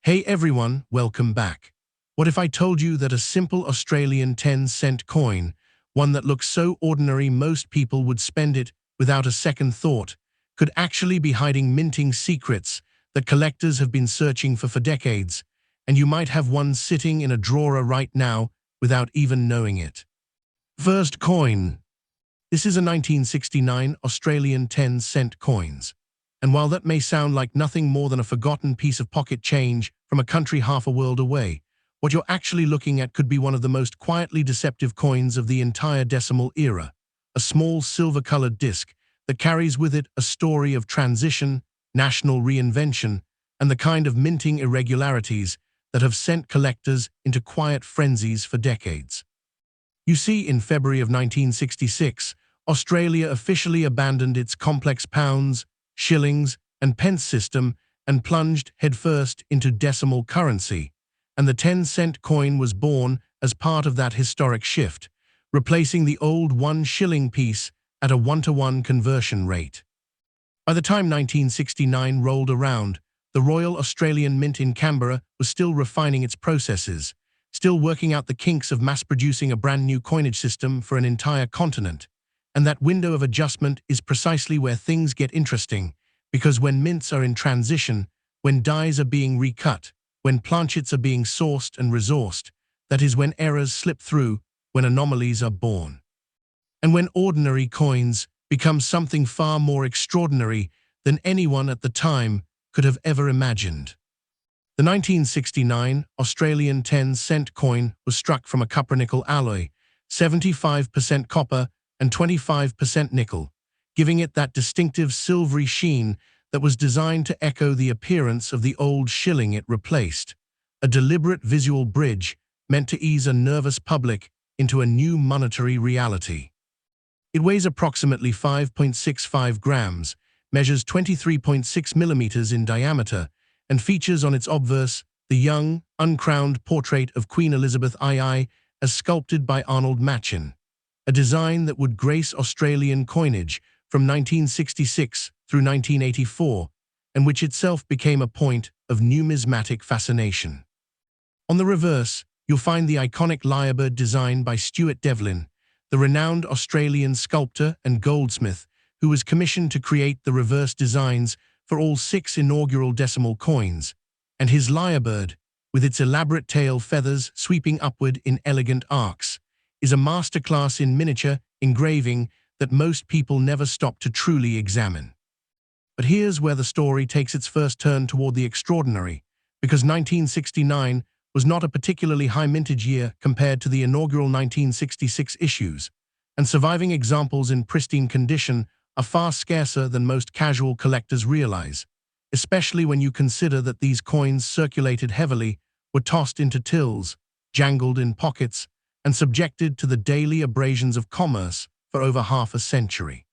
Hey everyone, welcome back. What if I told you that a simple Australian 10-cent coin, one that looks so ordinary most people would spend it without a second thought, could actually be hiding minting secrets that collectors have been searching for decades, and you might have one sitting in a drawer right now without even knowing it. First coin. This is a 1969 Australian 10-cent coins. And while that may sound like nothing more than a forgotten piece of pocket change from a country half a world away, what you're actually looking at could be one of the most quietly deceptive coins of the entire decimal era, a small silver-colored disc that carries with it a story of transition, national reinvention, and the kind of minting irregularities that have sent collectors into quiet frenzies for decades. You see, in February of 1966, Australia officially abandoned its complex pounds, shillings, and pence system and plunged headfirst into decimal currency, and the 10-cent coin was born as part of that historic shift, replacing the old 1 shilling piece at a 1-to-1 conversion rate. By the time 1969 rolled around, the Royal Australian Mint in Canberra was still refining its processes, still working out the kinks of mass-producing a brand-new coinage system for an entire continent. And that window of adjustment is precisely where things get interesting, because when mints are in transition, when dies are being recut, when planchets are being sourced and resourced, that is when errors slip through, when anomalies are born. And when ordinary coins become something far more extraordinary than anyone at the time could have ever imagined. The 1969 Australian 10-cent coin was struck from a copper-nickel alloy, 75% copper, and 25% nickel, giving it that distinctive silvery sheen that was designed to echo the appearance of the old shilling it replaced, a deliberate visual bridge meant to ease a nervous public into a new monetary reality. It weighs approximately 5.65 grams, measures 23.6 millimeters in diameter, and features on its obverse the young, uncrowned portrait of Queen Elizabeth II as sculpted by Arnold Machin, a design that would grace Australian coinage from 1966 through 1984, and which itself became a point of numismatic fascination. On the reverse, you'll find the iconic lyrebird design by Stuart Devlin, the renowned Australian sculptor and goldsmith who was commissioned to create the reverse designs for all 6 inaugural decimal coins, and his lyrebird, with its elaborate tail feathers sweeping upward in elegant arcs, is a masterclass in miniature engraving that most people never stop to truly examine. But here's where the story takes its first turn toward the extraordinary, because 1969 was not a particularly high mintage year compared to the inaugural 1966 issues, and surviving examples in pristine condition are far scarcer than most casual collectors realize, especially when you consider that these coins circulated heavily, were tossed into tills, jangled in pockets, and subjected to the daily abrasions of commerce for over half a century.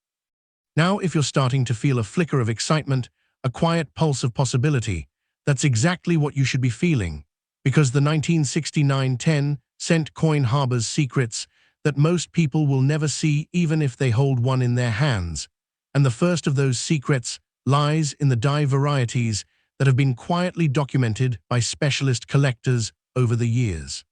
Now, if you're starting to feel a flicker of excitement, a quiet pulse of possibility, that's exactly what you should be feeling, because the 1969 10-cent coin harbors secrets that most people will never see even if they hold one in their hands, and the first of those secrets lies in the die varieties that have been quietly documented by specialist collectors over the years.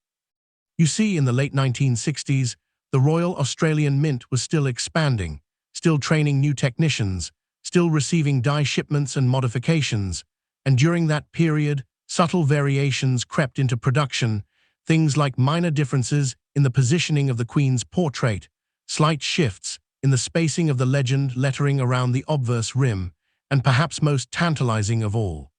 You see, in the late 1960s, the Royal Australian Mint was still expanding, still training new technicians, still receiving die shipments and modifications, and during that period, subtle variations crept into production, things like minor differences in the positioning of the Queen's portrait, slight shifts in the spacing of the legend lettering around the obverse rim, and perhaps most tantalizing of all,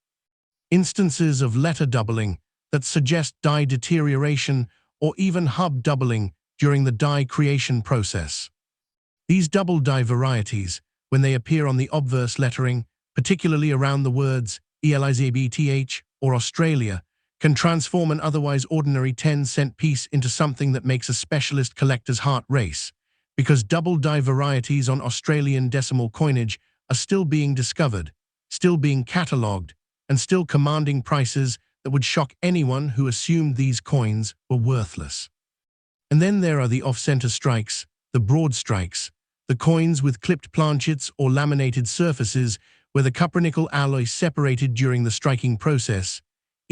instances of letter doubling that suggest die deterioration or even hub doubling during the die creation process. These double die varieties, when they appear on the obverse lettering, particularly around the words ELIZABTH or Australia, can transform an otherwise ordinary 10-cent piece into something that makes a specialist collector's heart race, because double die varieties on Australian decimal coinage are still being discovered, still being catalogued, and still commanding prices that would shock anyone who assumed these coins were worthless. And then there are the off-center strikes, the broad strikes, the coins with clipped planchets or laminated surfaces where the copper-nickel alloy separated during the striking process,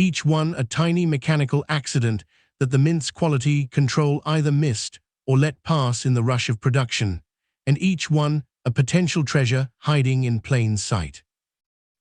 each one a tiny mechanical accident that the mint's quality control either missed or let pass in the rush of production, and each one a potential treasure hiding in plain sight.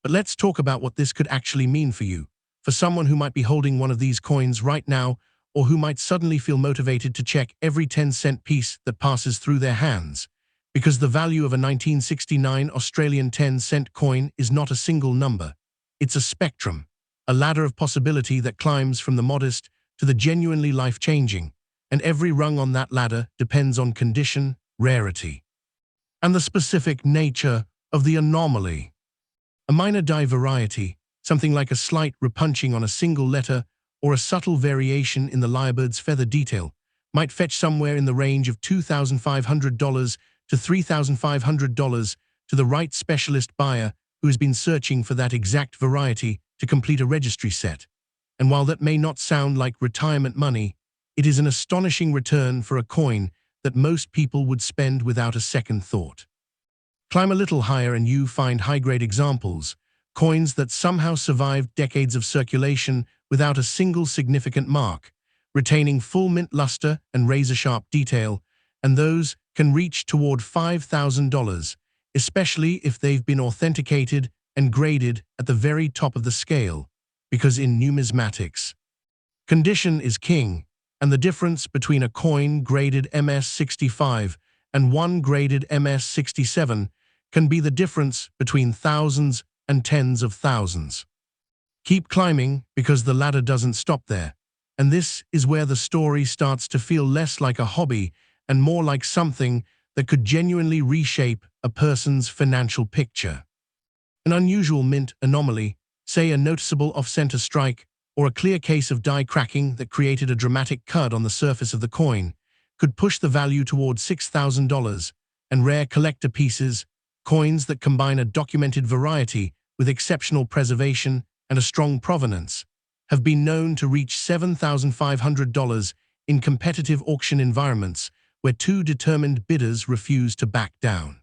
But let's talk about what this could actually mean for you, for someone who might be holding one of these coins right now, or who might suddenly feel motivated to check every 10-cent piece that passes through their hands. Because the value of a 1969 Australian 10-cent coin is not a single number. It's a spectrum, a ladder of possibility that climbs from the modest to the genuinely life-changing, and every rung on that ladder depends on condition, rarity, and the specific nature of the anomaly. A minor die variety, something like a slight repunching on a single letter or a subtle variation in the lyrebird's feather detail, might fetch somewhere in the range of $2,500 to $3,500 to the right specialist buyer who has been searching for that exact variety to complete a registry set. And while that may not sound like retirement money, it is an astonishing return for a coin that most people would spend without a second thought. Climb a little higher and you find high-grade examples, coins that somehow survived decades of circulation without a single significant mark, retaining full mint luster and razor-sharp detail, and those can reach toward $5,000, especially if they've been authenticated and graded at the very top of the scale, because in numismatics, condition is king, and the difference between a coin graded MS-65 and one graded MS-67 can be the difference between thousands and tens of thousands. Keep climbing because the ladder doesn't stop there, and this is where the story starts to feel less like a hobby and more like something that could genuinely reshape a person's financial picture. An unusual mint anomaly, say a noticeable off-center strike or a clear case of die cracking that created a dramatic cut on the surface of the coin, could push the value toward $6,000, and rare collector pieces, coins that combine a documented variety with exceptional preservation and a strong provenance, have been known to reach $7,500 in competitive auction environments where two determined bidders refuse to back down.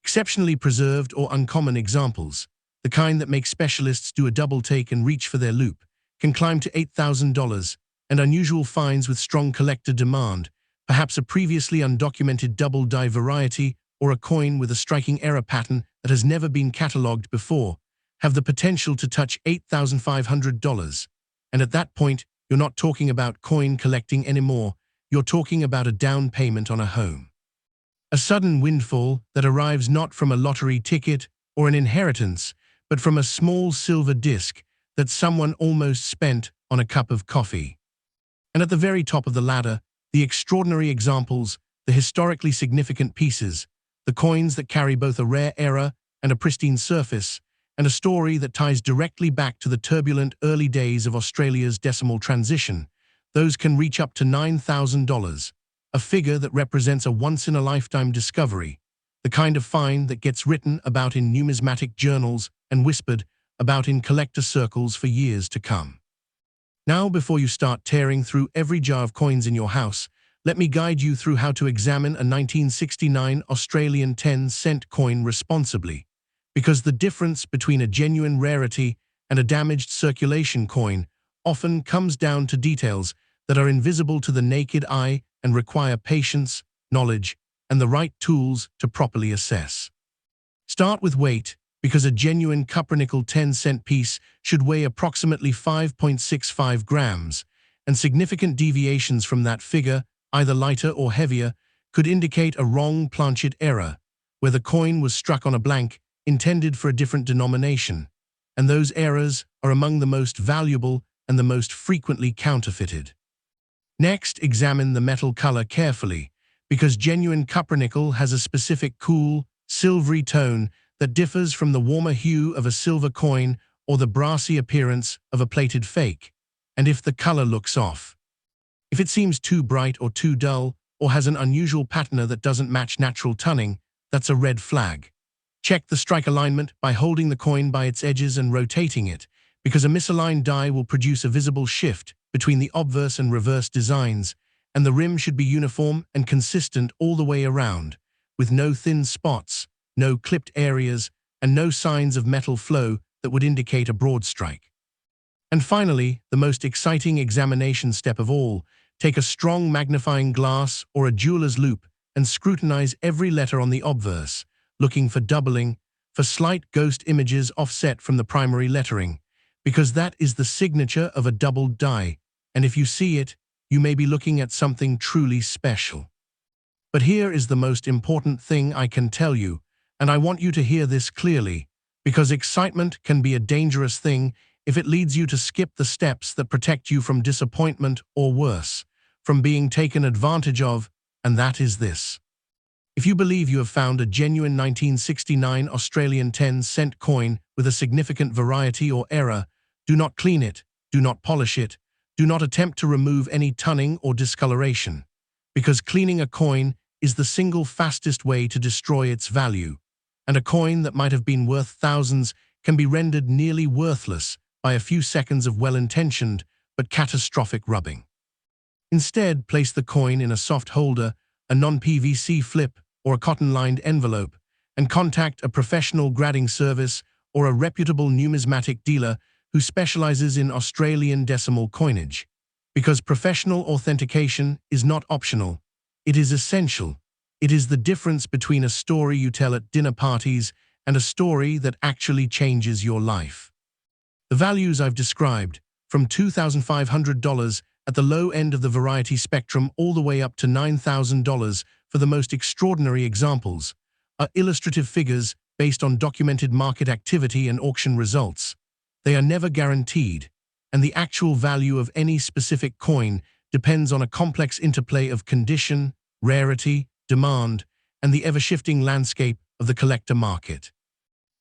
Exceptionally preserved or uncommon examples, the kind that make specialists do a double take and reach for their loop, can climb to $8,000, and unusual finds with strong collector demand, perhaps a previously undocumented double die variety or a coin with a striking error pattern that has never been catalogued before, have the potential to touch $8,500. And at that point, you're not talking about coin collecting anymore, you're talking about a down payment on a home. A sudden windfall that arrives not from a lottery ticket or an inheritance, but from a small silver disc that someone almost spent on a cup of coffee. And at the very top of the ladder, the extraordinary examples, the historically significant pieces, the coins that carry both a rare error and a pristine surface, and a story that ties directly back to the turbulent early days of Australia's decimal transition, those can reach up to $9,000, a figure that represents a once-in-a-lifetime discovery, the kind of find that gets written about in numismatic journals and whispered about in collector circles for years to come. Now, before you start tearing through every jar of coins in your house, let me guide you through how to examine a 1969 Australian 10-cent coin responsibly, because the difference between a genuine rarity and a damaged circulation coin often comes down to details that are invisible to the naked eye and require patience, knowledge, and the right tools to properly assess. Start with weight, because a genuine copper-nickel 10-cent piece should weigh approximately 5.65 grams, and significant deviations from that figure, either lighter or heavier, could indicate a wrong planchet error, where the coin was struck on a blank intended for a different denomination, and those errors are among the most valuable and the most frequently counterfeited. Next, examine the metal color carefully, because genuine copper-nickel has a specific cool, silvery tone that differs from the warmer hue of a silver coin or the brassy appearance of a plated fake. And if the color looks off, if it seems too bright or too dull, or has an unusual patina that doesn't match natural tunning, that's a red flag. Check the strike alignment by holding the coin by its edges and rotating it, because a misaligned die will produce a visible shift between the obverse and reverse designs, and the rim should be uniform and consistent all the way around, with no thin spots, no clipped areas, and no signs of metal flow that would indicate a broad strike. And finally, the most exciting examination step of all, take a strong magnifying glass or a jeweler's loupe and scrutinize every letter on the obverse, looking for doubling, for slight ghost images offset from the primary lettering, because that is the signature of a doubled die, and if you see it, you may be looking at something truly special. But here is the most important thing I can tell you, and I want you to hear this clearly, because excitement can be a dangerous thing if it leads you to skip the steps that protect you from disappointment or worse, from being taken advantage of, and that is this. If you believe you have found a genuine 1969 Australian 10-cent coin with a significant variety or error, do not clean it, do not polish it, do not attempt to remove any tunning or discoloration, because cleaning a coin is the single fastest way to destroy its value, and a coin that might have been worth thousands can be rendered nearly worthless by a few seconds of well-intentioned but catastrophic rubbing. Instead, place the coin in a soft holder, a non-PVC flip, or a cotton-lined envelope, and contact a professional grading service or a reputable numismatic dealer who specializes in Australian decimal coinage. Because professional authentication is not optional, it is essential. It is the difference between a story you tell at dinner parties and a story that actually changes your life. The values I've described, from $2,500 at the low end of the variety spectrum all the way up to $9,000 for the most extraordinary examples, are illustrative figures based on documented market activity and auction results. They are never guaranteed, and the actual value of any specific coin depends on a complex interplay of condition, rarity, demand, and the ever-shifting landscape of the collector market.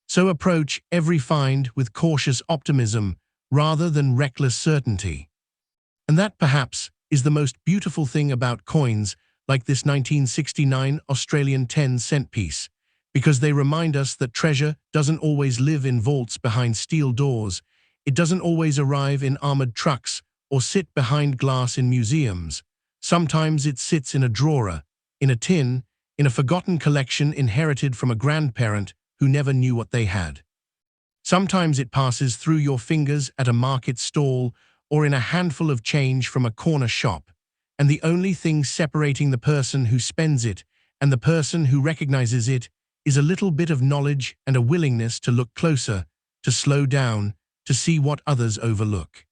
So approach every find with cautious optimism rather than reckless certainty. And that, perhaps, is the most beautiful thing about coins like this 1969 Australian 10-cent piece, because they remind us that treasure doesn't always live in vaults behind steel doors, it doesn't always arrive in armored trucks or sit behind glass in museums. Sometimes it sits in a drawer, in a tin, in a forgotten collection inherited from a grandparent who never knew what they had. Sometimes it passes through your fingers at a market stall or in a handful of change from a corner shop, and the only thing separating the person who spends it and the person who recognizes it is a little bit of knowledge and a willingness to look closer, to slow down, to see what others overlook.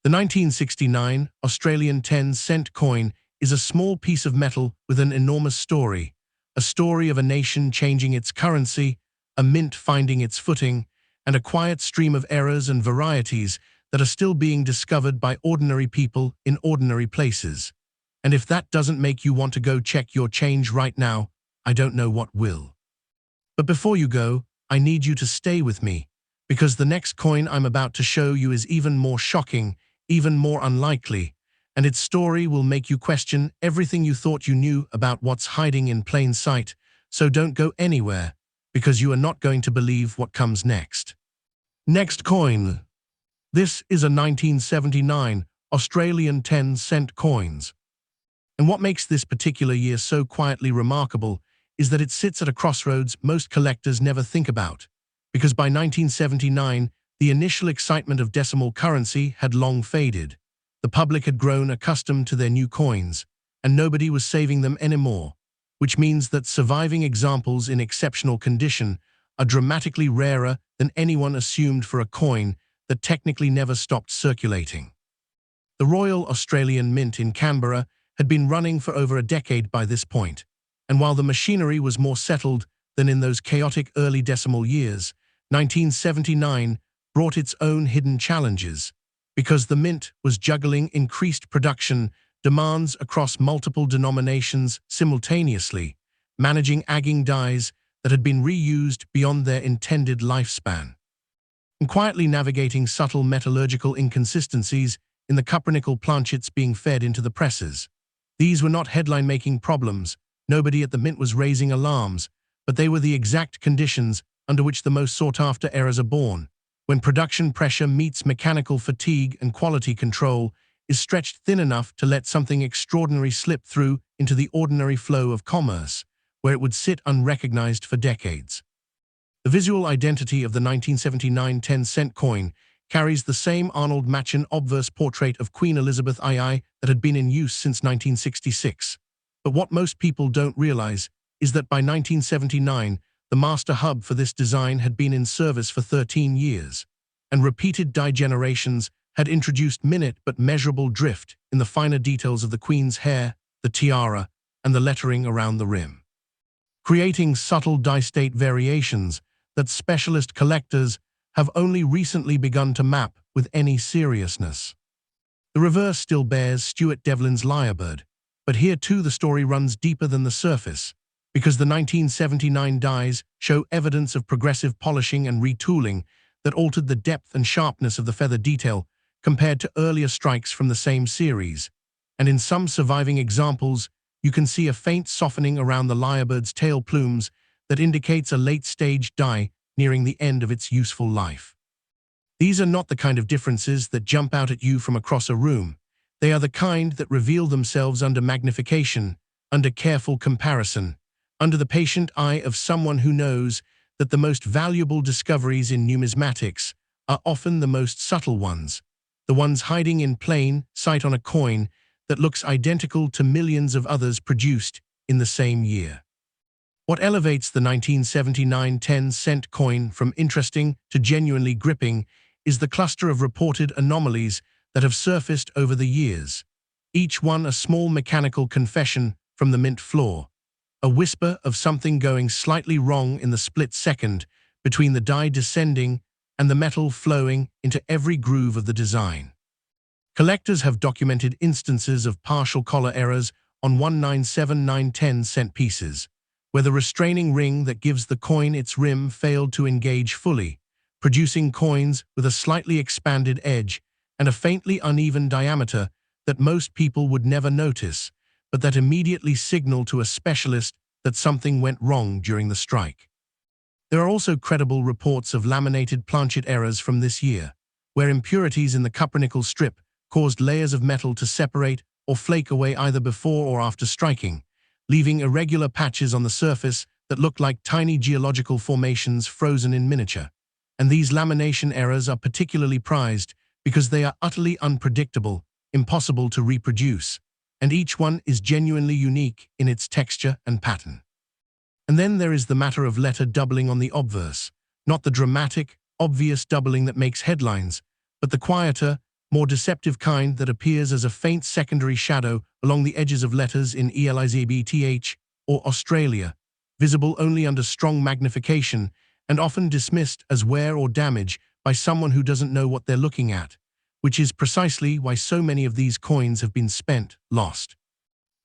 The 1969 Australian 10-cent coin is a small piece of metal with an enormous story, a story of a nation changing its currency, a mint finding its footing, and a quiet stream of errors and varieties that are still being discovered by ordinary people in ordinary places. And if that doesn't make you want to go check your change right now, I don't know what will. But before you go, I need you to stay with me, because the next coin I'm about to show you is even more shocking, even more unlikely, and its story will make you question everything you thought you knew about what's hiding in plain sight, so don't go anywhere, because you are not going to believe what comes next. Next coin. This is a 1979 Australian 10-cent coins. And what makes this particular year so quietly remarkable is that it sits at a crossroads most collectors never think about, because by 1979, the initial excitement of decimal currency had long faded. The public had grown accustomed to their new coins, and nobody was saving them anymore, which means that surviving examples in exceptional condition are dramatically rarer than anyone assumed for a coin that technically never stopped circulating. The Royal Australian Mint in Canberra had been running for over a decade by this point, and while the machinery was more settled than in those chaotic early decimal years, 1979 brought its own hidden challenges, because the Mint was juggling increased production demands across multiple denominations simultaneously, managing agging dies that had been reused beyond their intended lifespan, and quietly navigating subtle metallurgical inconsistencies in the cupronickel planchets being fed into the presses. These were not headline-making problems. Nobody at the Mint was raising alarms, but they were the exact conditions under which the most sought-after errors are born, when production pressure meets mechanical fatigue and quality control is stretched thin enough to let something extraordinary slip through into the ordinary flow of commerce, where it would sit unrecognized for decades. The visual identity of the 1979 10-cent coin carries the same Arnold Machen obverse portrait of Queen Elizabeth II that had been in use since 1966. But what most people don't realize is that by 1979, the master hub for this design had been in service for 13 years, and repeated die generations had introduced minute but measurable drift in the finer details of the Queen's hair, the tiara, and the lettering around the rim, creating subtle die-state variations that specialist collectors have only recently begun to map with any seriousness. The reverse still bears Stuart Devlin's lyrebird, but here too the story runs deeper than the surface, because the 1979 dies show evidence of progressive polishing and retooling that altered the depth and sharpness of the feather detail compared to earlier strikes from the same series, and in some surviving examples, you can see a faint softening around the lyrebird's tail plumes that indicates a late-stage die nearing the end of its useful life. These are not the kind of differences that jump out at you from across a room. They are the kind that reveal themselves under magnification, under careful comparison, under the patient eye of someone who knows that the most valuable discoveries in numismatics are often the most subtle ones, the ones hiding in plain sight on a coin that looks identical to millions of others produced in the same year. What elevates the 1979 10-cent coin from interesting to genuinely gripping is the cluster of reported anomalies that have surfaced over the years, each one a small mechanical confession from the mint floor, a whisper of something going slightly wrong in the split second between the die descending and the metal flowing into every groove of the design. Collectors have documented instances of partial collar errors on 197 10-cent pieces, where the restraining ring that gives the coin its rim failed to engage fully, producing coins with a slightly expanded edge and a faintly uneven diameter that most people would never notice, but that immediately signal to a specialist that something went wrong during the strike. There are also credible reports of laminated planchet errors from this year, where impurities in the cupronickel strip caused layers of metal to separate or flake away either before or after striking, leaving irregular patches on the surface that look like tiny geological formations frozen in miniature. And these lamination errors are particularly prized because they are utterly unpredictable, impossible to reproduce, and each one is genuinely unique in its texture and pattern. And then there is the matter of letter doubling on the obverse, not the dramatic, obvious doubling that makes headlines, but the quieter, more deceptive kind that appears as a faint secondary shadow along the edges of letters in Elizabeth or Australia, visible only under strong magnification and often dismissed as wear or damage by someone who doesn't know what they're looking at, which is precisely why so many of these coins have been spent, lost,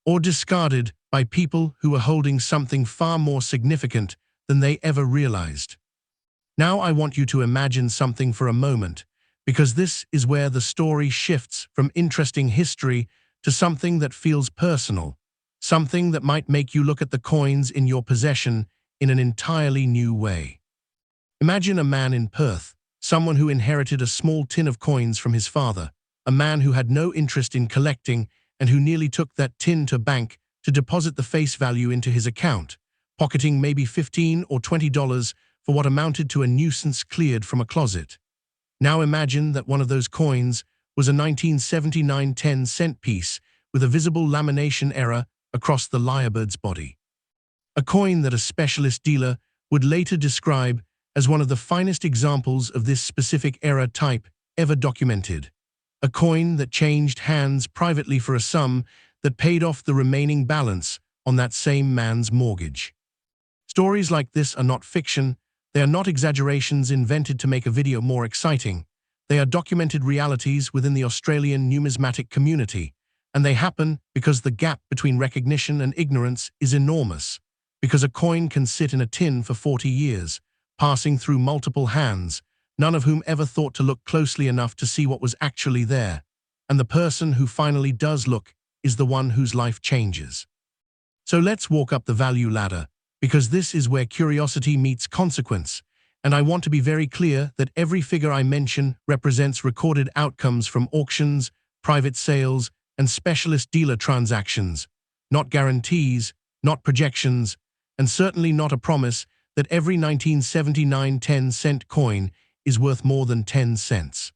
or discarded by people who are holding something far more significant than they ever realized. Now I want you to imagine something for a moment, because this is where the story shifts from interesting history to something that feels personal, something that might make you look at the coins in your possession in an entirely new way. Imagine a man in Perth, someone who inherited a small tin of coins from his father, a man who had no interest in collecting and who nearly took that tin to bank to deposit the face value into his account, pocketing maybe $15 or $20 for what amounted to a nuisance cleared from a closet. Now imagine that one of those coins was a 1979 10-cent piece with a visible lamination error across the lyrebird's body. A coin that a specialist dealer would later describe as one of the finest examples of this specific error type ever documented. A coin that changed hands privately for a sum that paid off the remaining balance on that same man's mortgage. Stories like this are not fiction. They are not exaggerations invented to make a video more exciting. They are documented realities within the Australian numismatic community, and they happen because the gap between recognition and ignorance is enormous, because a coin can sit in a tin for 40 years, passing through multiple hands, none of whom ever thought to look closely enough to see what was actually there, and the person who finally does look is the one whose life changes. So let's walk up the value ladder, because this is where curiosity meets consequence, and I want to be very clear that every figure I mention represents recorded outcomes from auctions, private sales, and specialist dealer transactions, not guarantees, not projections, and certainly not a promise that every 1979 10-cent coin is worth more than 10 cents.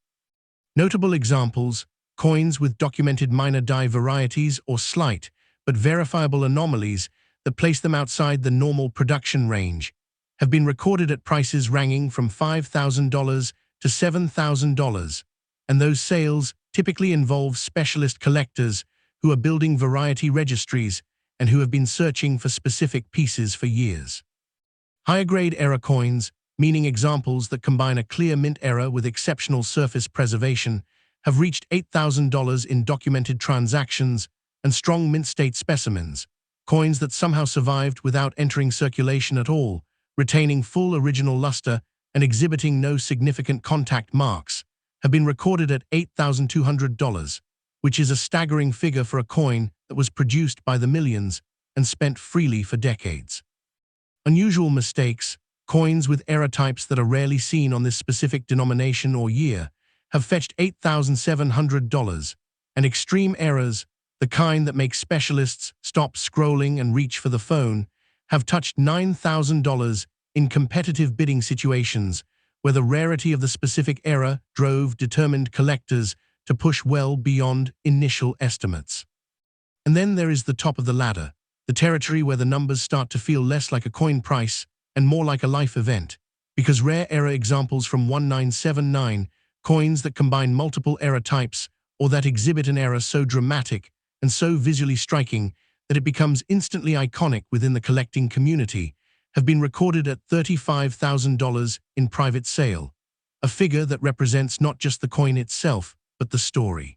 Notable examples: coins with documented minor die varieties or slight but verifiable anomalies that place them outside the normal production range have been recorded at prices ranging from $5,000 to $7,000, and those sales typically involve specialist collectors who are building variety registries and who have been searching for specific pieces for years. Higher-grade error coins, meaning examples that combine a clear mint error with exceptional surface preservation, have reached $8,000 in documented transactions, and strong mint-state specimens, coins that somehow survived without entering circulation at all, retaining full original luster and exhibiting no significant contact marks, have been recorded at $8,200, which is a staggering figure for a coin that was produced by the millions and spent freely for decades. Unusual mistakes, coins with error types that are rarely seen on this specific denomination or year, have fetched $8,700, and extreme errors, the kind that make specialists stop scrolling and reach for the phone, have touched $9,000 in competitive bidding situations where the rarity of the specific error drove determined collectors to push well beyond initial estimates. And then there is the top of the ladder, the territory where the numbers start to feel less like a coin price and more like a life event, because rare error examples from 1979, coins that combine multiple error types or that exhibit an error so dramatic and so visually striking that it becomes instantly iconic within the collecting community, have been recorded at $35,000 in private sale, a figure that represents not just the coin itself, but the story.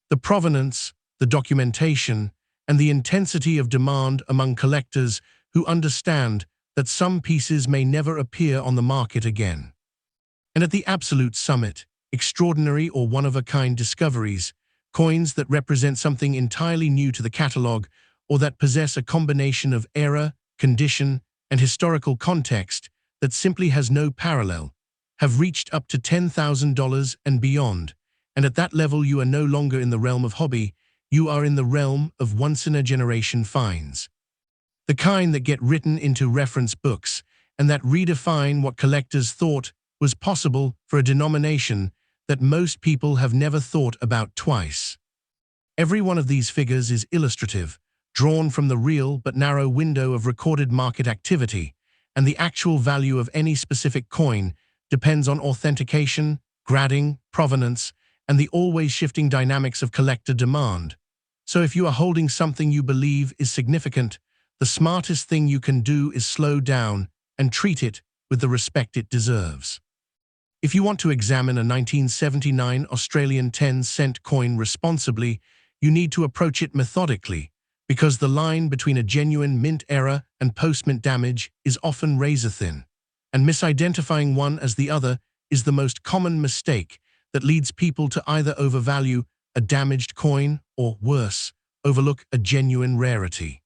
The provenance, the documentation, and the intensity of demand among collectors who understand that some pieces may never appear on the market again. And at the absolute summit, extraordinary or one-of-a-kind discoveries, coins that represent something entirely new to the catalog or that possess a combination of era, condition, and historical context that simply has no parallel, have reached up to $10,000 and beyond, and at that level you are no longer in the realm of hobby, you are in the realm of once-in-a-generation finds. The kind that get written into reference books and that redefine what collectors thought was possible for a denomination that most people have never thought about twice. Every one of these figures is illustrative, drawn from the real but narrow window of recorded market activity, and the actual value of any specific coin depends on authentication, grading, provenance, and the always shifting dynamics of collector demand. So if you are holding something you believe is significant, the smartest thing you can do is slow down and treat it with the respect it deserves. If you want to examine a 1979 Australian 10-cent coin responsibly, you need to approach it methodically, because the line between a genuine mint error and post-mint damage is often razor-thin, and misidentifying one as the other is the most common mistake that leads people to either overvalue a damaged coin or, worse, overlook a genuine rarity.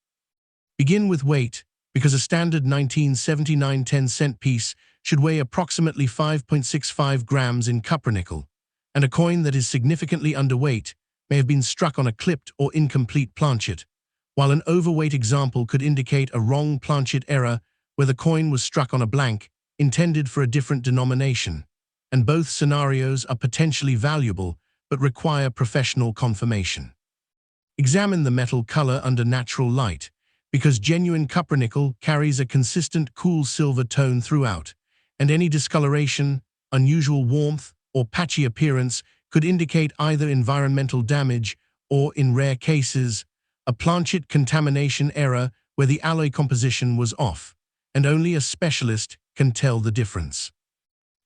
Begin with weight, because a standard 1979 10-cent piece should weigh approximately 5.65 grams in copper-nickel, and a coin that is significantly underweight may have been struck on a clipped or incomplete planchet, while an overweight example could indicate a wrong planchet error where the coin was struck on a blank intended for a different denomination, and both scenarios are potentially valuable but require professional confirmation. Examine the metal color under natural light, because genuine copper-nickel carries a consistent cool silver tone throughout, and any discoloration, unusual warmth, or patchy appearance could indicate either environmental damage or, in rare cases, a planchet contamination error where the alloy composition was off, and only a specialist can tell the difference.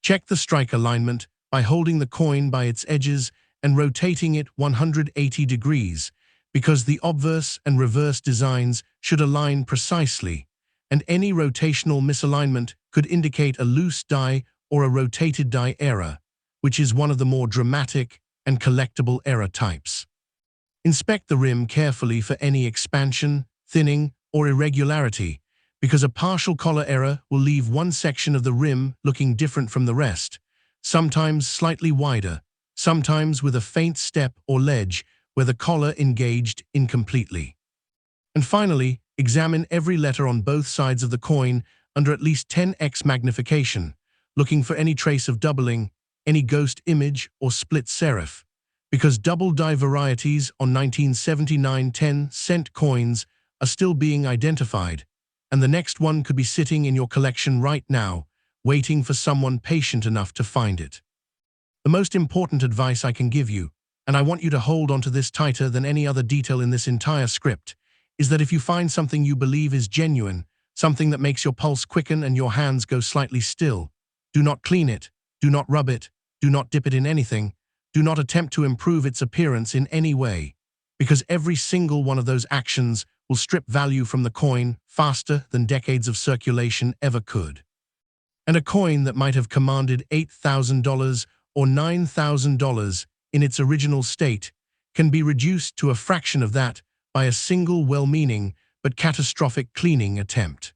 Check the strike alignment by holding the coin by its edges and rotating it 180 degrees, because the obverse and reverse designs should align precisely, and any rotational misalignment could indicate a loose die or a rotated die error, which is one of the more dramatic and collectible error types. Inspect the rim carefully for any expansion, thinning, or irregularity, because a partial collar error will leave one section of the rim looking different from the rest, sometimes slightly wider, sometimes with a faint step or ledge where the collar engaged incompletely. And finally, examine every letter on both sides of the coin under at least 10x magnification, looking for any trace of doubling, any ghost image or split serif, because double-die varieties on 1979 10-cent coins are still being identified, and the next one could be sitting in your collection right now, waiting for someone patient enough to find it. The most important advice I can give you, and I want you to hold onto this tighter than any other detail in this entire script, is that if you find something you believe is genuine, something that makes your pulse quicken and your hands go slightly still, do not clean it, do not rub it, do not dip it in anything, do not attempt to improve its appearance in any way, because every single one of those actions will strip value from the coin faster than decades of circulation ever could. And a coin that might have commanded $8,000 or $9,000 in its original state can be reduced to a fraction of that by a single well-meaning but catastrophic cleaning attempt.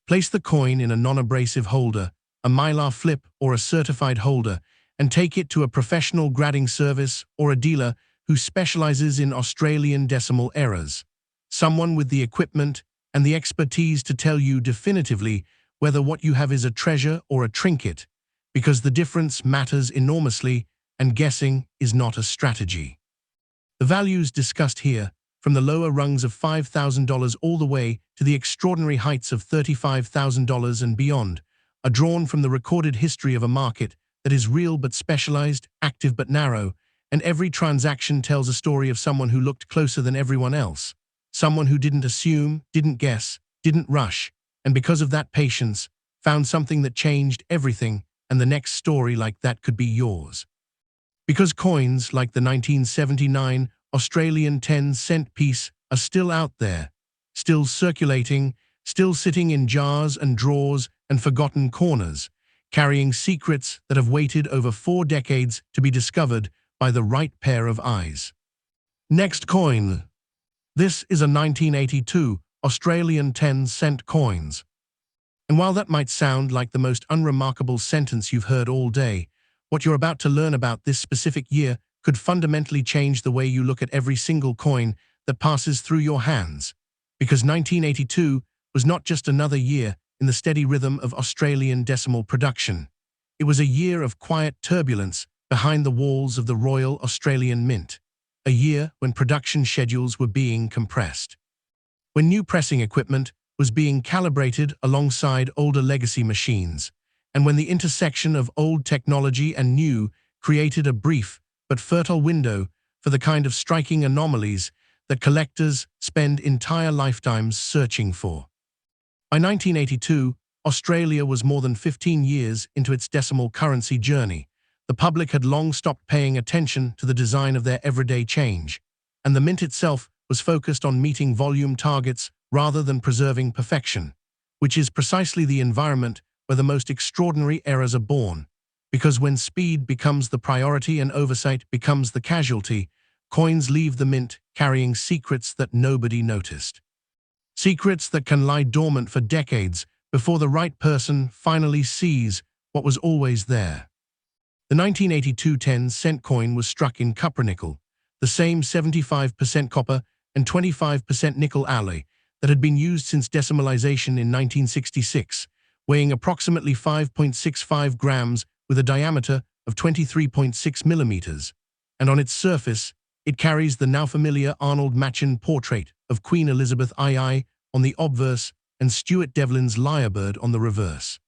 Place the coin in a non-abrasive holder, a mylar flip or a certified holder, and take it to a professional grading service or a dealer who specializes in Australian decimal errors, someone with the equipment and the expertise to tell you definitively whether what you have is a treasure or a trinket, because the difference matters enormously and guessing is not a strategy. The values discussed here, from the lower rungs of $5,000 all the way to the extraordinary heights of $35,000 and beyond, are drawn from the recorded history of a market that is real but specialized, active but narrow, and every transaction tells a story of someone who looked closer than everyone else, someone who didn't assume, didn't guess, didn't rush, and because of that patience, found something that changed everything, and the next story like that could be yours. Because coins like the 1979 Australian 10-cent piece are still out there, still circulating, still sitting in jars and drawers and forgotten corners, carrying secrets that have waited over 4 decades to be discovered by the right pair of eyes. Next coin. This is a 1982 Australian 10-cent coins. And while that might sound like the most unremarkable sentence you've heard all day, what you're about to learn about this specific year could fundamentally change the way you look at every single coin that passes through your hands. Because 1982 was not just another year in the steady rhythm of Australian decimal production. It was a year of quiet turbulence behind the walls of the Royal Australian Mint. A year when production schedules were being compressed. When new pressing equipment was being calibrated alongside older legacy machines, and when the intersection of old technology and new created a brief but fertile window for the kind of striking anomalies that collectors spend entire lifetimes searching for. By 1982, Australia was more than 15 years into its decimal currency journey. The public had long stopped paying attention to the design of their everyday change, and the mint itself was focused on meeting volume targets rather than preserving perfection, which is precisely the environment where the most extraordinary errors are born, because when speed becomes the priority and oversight becomes the casualty, coins leave the mint carrying secrets that nobody noticed. Secrets that can lie dormant for decades before the right person finally sees what was always there. The 1982 10-cent coin was struck in cupronickel, the same 75% copper and 25% nickel alloy that had been used since decimalization in 1966, weighing approximately 5.65 grams with a diameter of 23.6 millimeters, and on its surface, it carries the now familiar Arnold Machin portrait of Queen Elizabeth II on the obverse and Stuart Devlin's lyrebird on the reverse.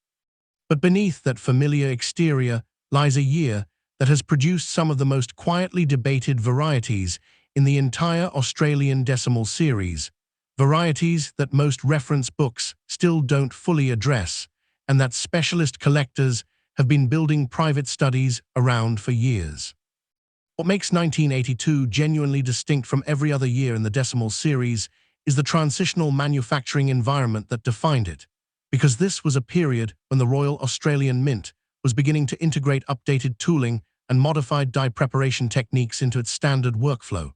But beneath that familiar exterior lies a year that has produced some of the most quietly debated varieties in the entire Australian decimal series, varieties that most reference books still don't fully address, and that specialist collectors have been building private studies around for years. What makes 1982 genuinely distinct from every other year in the decimal series is the transitional manufacturing environment that defined it, because this was a period when the Royal Australian Mint was beginning to integrate updated tooling and modified die preparation techniques into its standard workflow.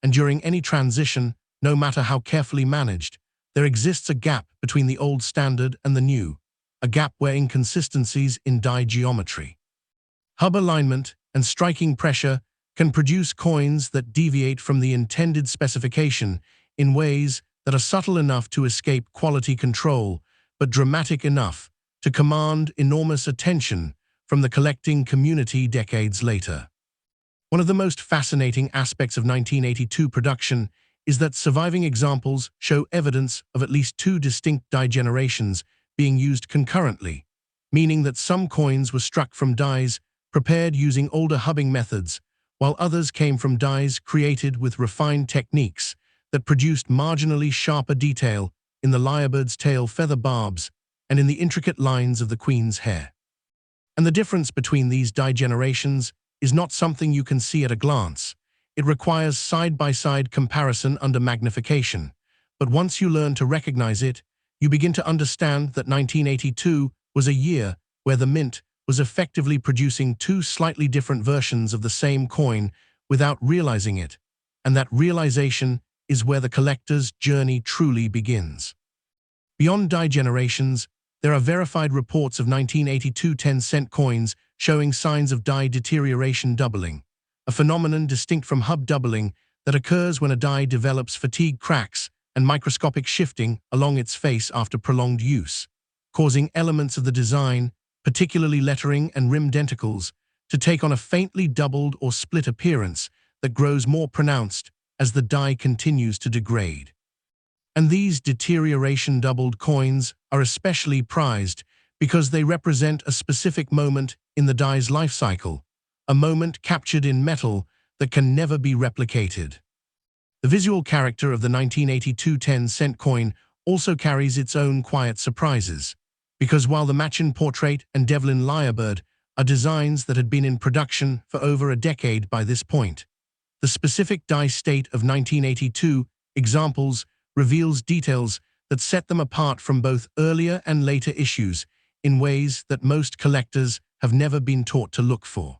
And during any transition, no matter how carefully managed, there exists a gap between the old standard and the new, a gap where inconsistencies in die geometry, hub alignment, and striking pressure can produce coins that deviate from the intended specification in ways that are subtle enough to escape quality control, but dramatic enough to command enormous attention from the collecting community decades later. One of the most fascinating aspects of 1982 production is that surviving examples show evidence of at least two distinct die generations being used concurrently, meaning that some coins were struck from dies prepared using older hubbing methods, while others came from dies created with refined techniques that produced marginally sharper detail in the lyrebird's tail feather barbs and in the intricate lines of the queen's hair. And the difference between these die generations is not something you can see at a glance. It requires side-by-side comparison under magnification. But once you learn to recognize it, you begin to understand that 1982 was a year where the mint was effectively producing two slightly different versions of the same coin without realizing it, and that realization is where the collector's journey truly begins. Beyond die generations, there are verified reports of 1982 10-cent coins showing signs of die deterioration doubling, a phenomenon distinct from hub doubling that occurs when a die develops fatigue cracks and microscopic shifting along its face after prolonged use, causing elements of the design, particularly lettering and rim denticles, to take on a faintly doubled or split appearance that grows more pronounced as the die continues to degrade. And these deterioration-doubled coins are especially prized because they represent a specific moment in the die's life cycle, a moment captured in metal that can never be replicated. The visual character of the 1982 10-cent coin also carries its own quiet surprises, because while the Machin portrait and Devlin lyrebird are designs that had been in production for over a decade by this point, the specific die state of 1982 examples reveals details that set them apart from both earlier and later issues in ways that most collectors have never been taught to look for.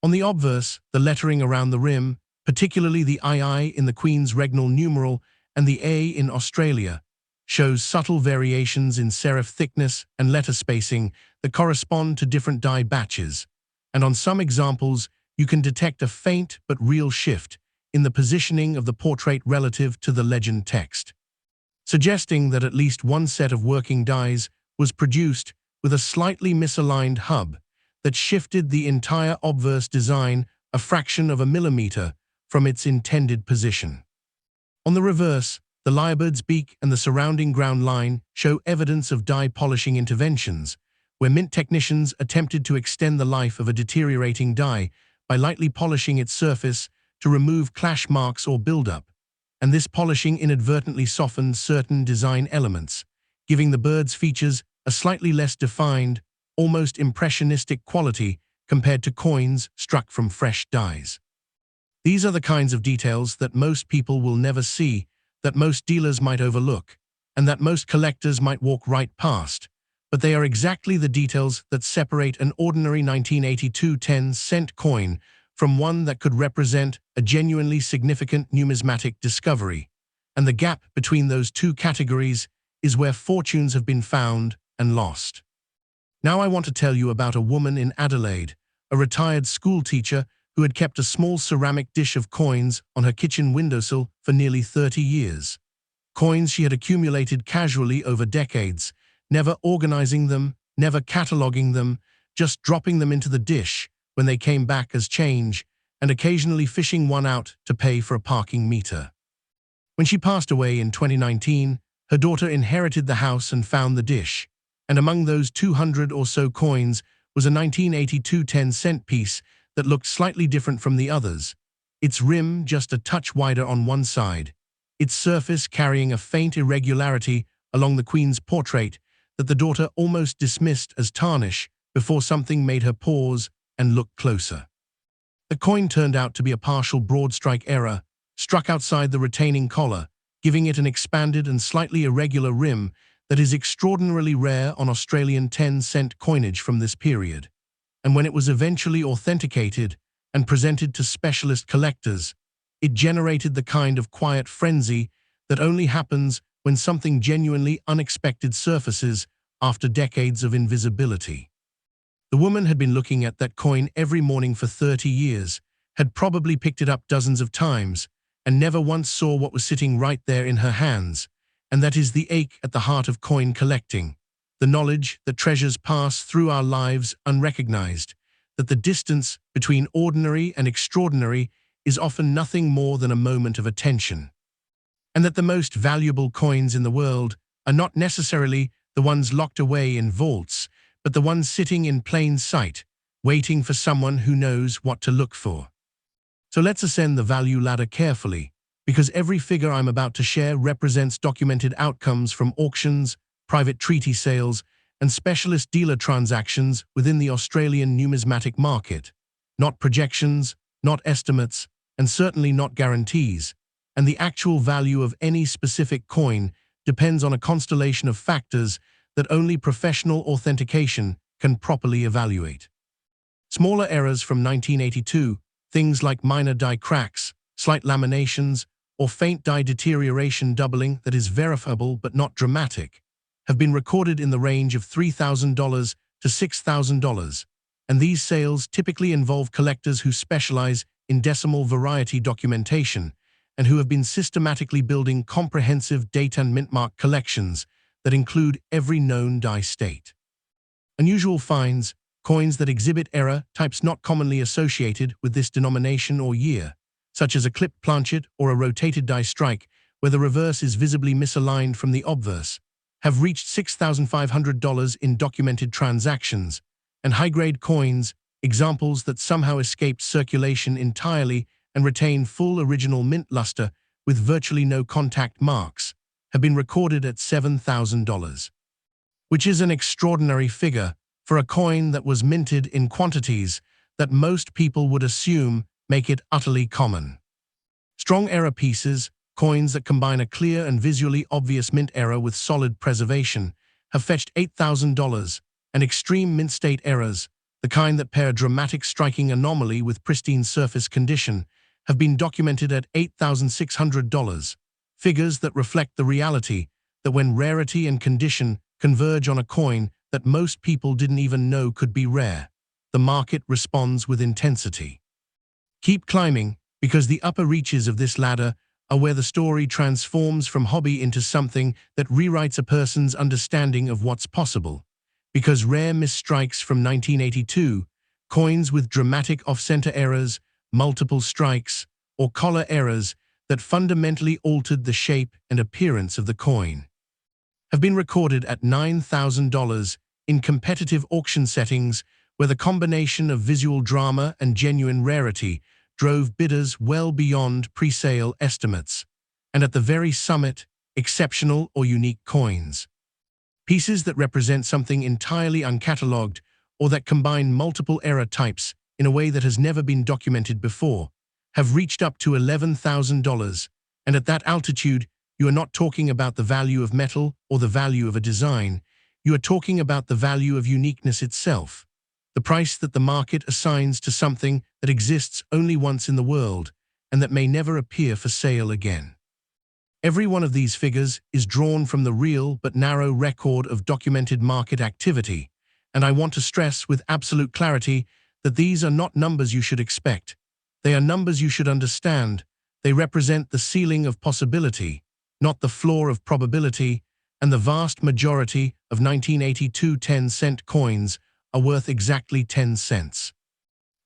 On the obverse, the lettering around the rim, particularly the II in the Queen's regnal numeral and the A in Australia, shows subtle variations in serif thickness and letter spacing that correspond to different die batches, and on some examples you can detect a faint but real shift in the positioning of the portrait relative to the legend text, suggesting that at least one set of working dies was produced with a slightly misaligned hub that shifted the entire obverse design a fraction of a millimeter from its intended position. On the reverse, the lyrebird's beak and the surrounding ground line show evidence of die polishing interventions, where mint technicians attempted to extend the life of a deteriorating die by lightly polishing its surface to remove clash marks or buildup, and this polishing inadvertently softened certain design elements, giving the bird's features a slightly less defined, almost impressionistic quality compared to coins struck from fresh dies. These are the kinds of details that most people will never see, that most dealers might overlook, and that most collectors might walk right past, but they are exactly the details that separate an ordinary 1982 10-cent coin from one that could represent a genuinely significant numismatic discovery, and the gap between those two categories is where fortunes have been found and lost. Now I want to tell you about a woman in Adelaide, a retired school teacher who had kept a small ceramic dish of coins on her kitchen windowsill for nearly 30 years. Coins she had accumulated casually over decades, never organizing them, never cataloging them, just dropping them into the dish when they came back as change, and occasionally fishing one out to pay for a parking meter. When she passed away in 2019, her daughter inherited the house and found the dish, and among those 200 or so coins was a 1982 10-cent piece that looked slightly different from the others, its rim just a touch wider on one side, its surface carrying a faint irregularity along the Queen's portrait that the daughter almost dismissed as tarnish before something made her pause and look closer. The coin turned out to be a partial broad-strike error, struck outside the retaining collar, giving it an expanded and slightly irregular rim that is extraordinarily rare on Australian 10-cent coinage from this period. And when it was eventually authenticated and presented to specialist collectors, it generated the kind of quiet frenzy that only happens when something genuinely unexpected surfaces after decades of invisibility. The woman had been looking at that coin every morning for 30 years, had probably picked it up dozens of times, and never once saw what was sitting right there in her hands, and that is the ache at the heart of coin collecting, the knowledge that treasures pass through our lives unrecognized, that the distance between ordinary and extraordinary is often nothing more than a moment of attention, and that the most valuable coins in the world are not necessarily the ones locked away in vaults, but the ones sitting in plain sight, waiting for someone who knows what to look for. So let's ascend the value ladder carefully, because every figure I'm about to share represents documented outcomes from auctions, private treaty sales, and specialist dealer transactions within the Australian numismatic market. Not projections, not estimates, and certainly not guarantees. And the actual value of any specific coin depends on a constellation of factors that only professional authentication can properly evaluate. Smaller errors from 1982, things like minor die cracks, slight laminations, or faint die deterioration doubling that is verifiable but not dramatic, have been recorded in the range of $3,000 to $6,000, and these sales typically involve collectors who specialize in decimal variety documentation and who have been systematically building comprehensive date and mintmark collections that include every known die state. Unusual finds, coins that exhibit error types not commonly associated with this denomination or year, such as a clipped planchet or a rotated die strike where the reverse is visibly misaligned from the obverse, have reached $6,500 in documented transactions, and high-grade coins, examples that somehow escaped circulation entirely and retain full original mint luster with virtually no contact marks, have been recorded at $7,000, which is an extraordinary figure for a coin that was minted in quantities that most people would assume make it utterly common. Strong error pieces, coins that combine a clear and visually obvious mint error with solid preservation, have fetched $8,000, and extreme mint state errors, the kind that pair dramatic striking anomaly with pristine surface condition, have been documented at $8,600, figures that reflect the reality that when rarity and condition converge on a coin that most people didn't even know could be rare, the market responds with intensity. Keep climbing, because the upper reaches of this ladder are where the story transforms from hobby into something that rewrites a person's understanding of what's possible. Because rare misstrikes from 1982, coins with dramatic off-center errors, multiple strikes, or collar errors that fundamentally altered the shape and appearance of the coin, have been recorded at $9,000 in competitive auction settings where the combination of visual drama and genuine rarity drove bidders well beyond pre-sale estimates, and at the very summit, exceptional or unique coins. Pieces that represent something entirely uncatalogued or that combine multiple error types in a way that has never been documented before, have reached up to $11,000, and at that altitude, you are not talking about the value of metal or the value of a design, you are talking about the value of uniqueness itself, the price that the market assigns to something that exists only once in the world and that may never appear for sale again. Every one of these figures is drawn from the real but narrow record of documented market activity, and I want to stress with absolute clarity that these are not numbers you should expect. They are numbers you should understand. They represent the ceiling of possibility, not the floor of probability, and the vast majority of 1982 10-cent coins are worth exactly 10 cents.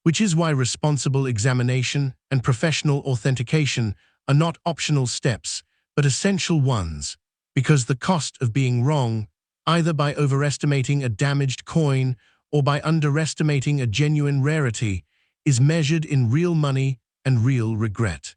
Which is why responsible examination and professional authentication are not optional steps, but essential ones, because the cost of being wrong, either by overestimating a damaged coin or by underestimating a genuine rarity, is measured in real money and real regret.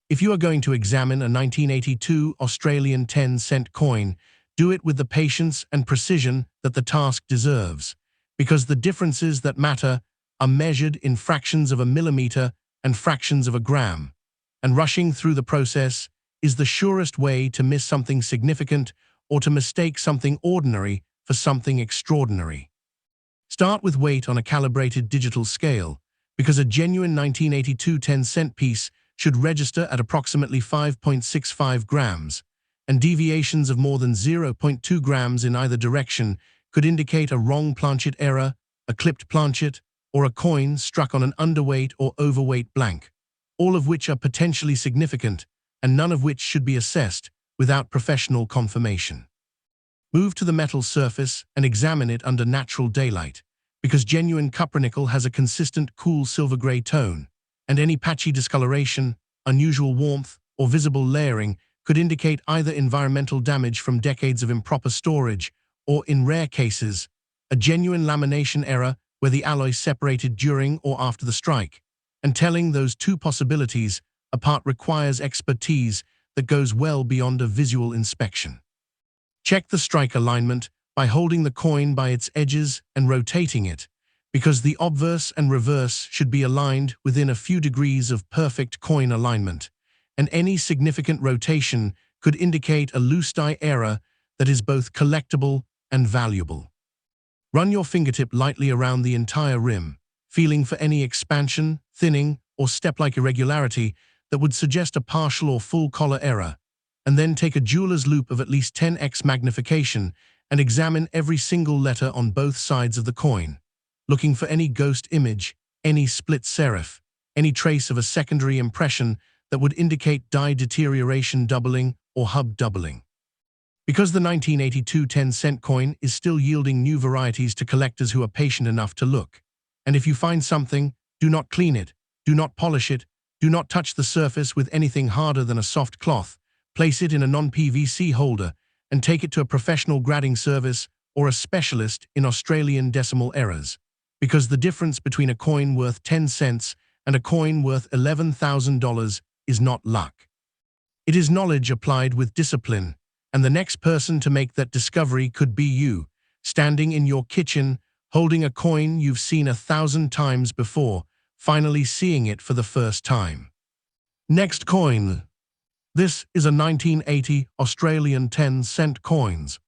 If you are going to examine a 1982 Australian 10-cent coin, do it with the patience and precision that the task deserves, because the differences that matter are measured in fractions of a millimeter and fractions of a gram, and rushing through the process is the surest way to miss something significant or to mistake something ordinary for something extraordinary. Start with weight on a calibrated digital scale, because a genuine 1982 10-cent piece should register at approximately 5.65 grams, and deviations of more than 0.2 grams in either direction could indicate a wrong planchet error, a clipped planchet, or a coin struck on an underweight or overweight blank, all of which are potentially significant and none of which should be assessed without professional confirmation. Move to the metal surface and examine it under natural daylight, because genuine cupronickel has a consistent cool silver-gray tone, and any patchy discoloration, unusual warmth, or visible layering could indicate either environmental damage from decades of improper storage or, in rare cases, a genuine lamination error where the alloy separated during or after the strike. And telling those two possibilities apart requires expertise that goes well beyond a visual inspection. Check the strike alignment by holding the coin by its edges and rotating it, because the obverse and reverse should be aligned within a few degrees of perfect coin alignment, and any significant rotation could indicate a loose die error that is both collectible and valuable. Run your fingertip lightly around the entire rim, feeling for any expansion, thinning, or step-like irregularity that would suggest a partial or full collar error, and then take a jeweler's loupe of at least 10x magnification and examine every single letter on both sides of the coin, looking for any ghost image, any split serif, any trace of a secondary impression that would indicate die deterioration doubling or hub doubling. Because the 1982 10-cent coin is still yielding new varieties to collectors who are patient enough to look. And if you find something, do not clean it, do not polish it, do not touch the surface with anything harder than a soft cloth, place it in a non-PVC holder, and take it to a professional grading service or a specialist in Australian decimal errors. Because the difference between a coin worth 10 cents and a coin worth $11,000 is not luck. It is knowledge applied with discipline, and the next person to make that discovery could be you, standing in your kitchen, holding a coin you've seen 1,000 times before, finally seeing it for the first time. Next coin. This is a 1980 Australian 10-cent coins.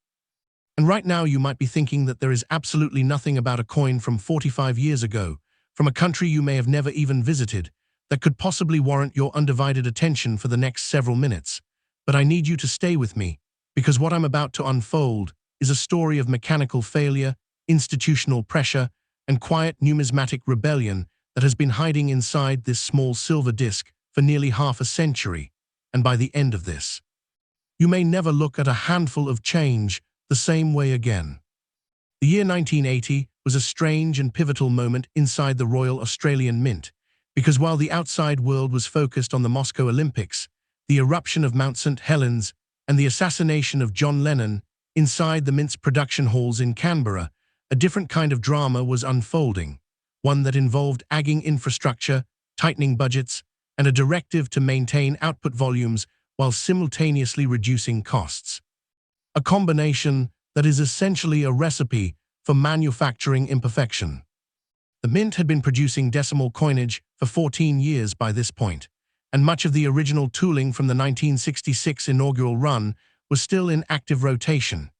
And right now you might be thinking that there is absolutely nothing about a coin from 45 years ago, from a country you may have never even visited, that could possibly warrant your undivided attention for the next several minutes. But I need you to stay with me, because what I'm about to unfold is a story of mechanical failure, institutional pressure, and quiet numismatic rebellion that has been hiding inside this small silver disc for nearly half a century. And by the end of this, you may never look at a handful of change the same way again. The year 1980 was a strange and pivotal moment inside the Royal Australian Mint, because while the outside world was focused on the Moscow Olympics, the eruption of Mount St. Helens, and the assassination of John Lennon inside the Mint's production halls in Canberra, a different kind of drama was unfolding, one that involved agging infrastructure, tightening budgets, and a directive to maintain output volumes while simultaneously reducing costs. A combination that is essentially a recipe for manufacturing imperfection. The Mint had been producing decimal coinage for 14 years by this point, and much of the original tooling from the 1966 inaugural run was still in active rotation.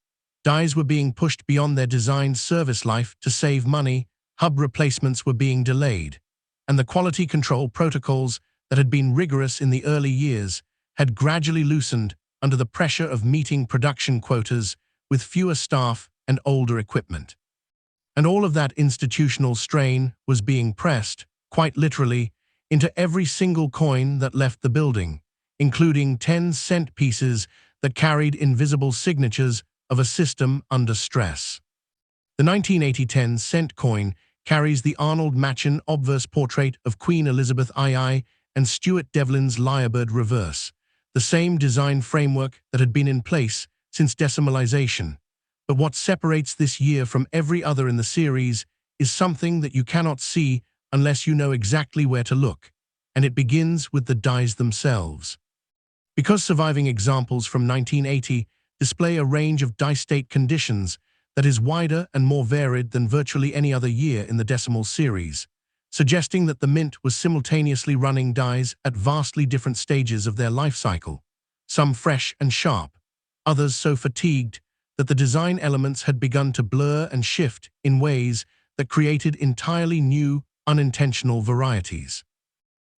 Dies were being pushed beyond their designed service life to save money, hub replacements were being delayed, and the quality control protocols that had been rigorous in the early years had gradually loosened under the pressure of meeting production quotas with fewer staff and older equipment. And all of that institutional strain was being pressed, quite literally, into every single coin that left the building, including 10-cent pieces that carried invisible signatures of a system under stress. The 1980 10-cent coin carries the Arnold Machen obverse portrait of Queen Elizabeth II and Stuart Devlin's lyrebird reverse, the same design framework that had been in place since decimalization. But what separates this year from every other in the series is something that you cannot see unless you know exactly where to look, and it begins with the dies themselves. Because surviving examples from 1980 display a range of die state conditions that is wider and more varied than virtually any other year in the decimal series, suggesting that the Mint was simultaneously running dies at vastly different stages of their life cycle, some fresh and sharp, others so fatigued that the design elements had begun to blur and shift in ways that created entirely new, unintentional varieties.